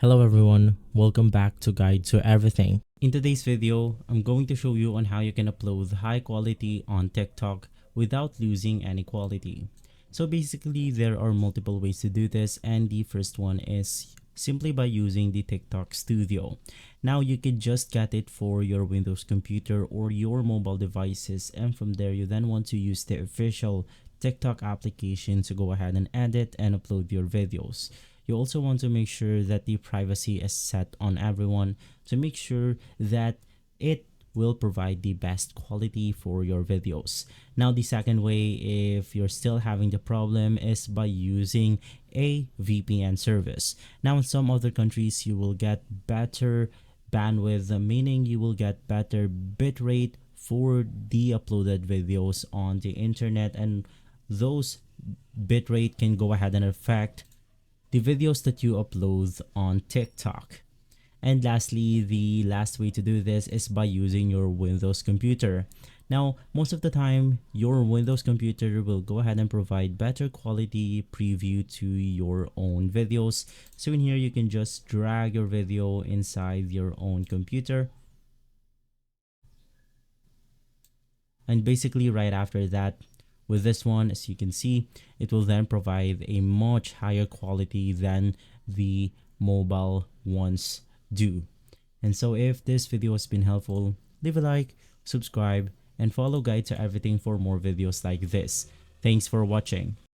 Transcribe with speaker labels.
Speaker 1: Hello everyone, welcome back to Guide to Everything. In today's video, I'm going to show you on how you can upload high quality on TikTok without losing any quality. So basically, there are multiple ways to do this, and the first one is simply by using the TikTok Studio. Now you can just get it for your Windows computer or your mobile devices, and from there you then want to use the official TikTok application to go ahead and edit and upload your videos. You also want to make sure that the privacy is set on everyone to make sure that it will provide the best quality for your videos. Now, the second way, if you're still having the problem, is by using a VPN service. Now, in some other countries, you will get better bandwidth, meaning you will get better bitrate for the uploaded videos on the internet, and those bitrate can go ahead and affect the videos that you upload on TikTok. And lastly, the last way to do this is by using your Windows computer. Now, most of the time, your Windows computer will go ahead and provide better quality preview to your own videos. So in here, you can just drag your video inside your own computer. And basically right after that, with this one, as you can see, it will then provide a much higher quality than the mobile ones do. And so if this video has been helpful, leave a like, subscribe, and follow Guide to Everything for more videos like this. Thanks for watching.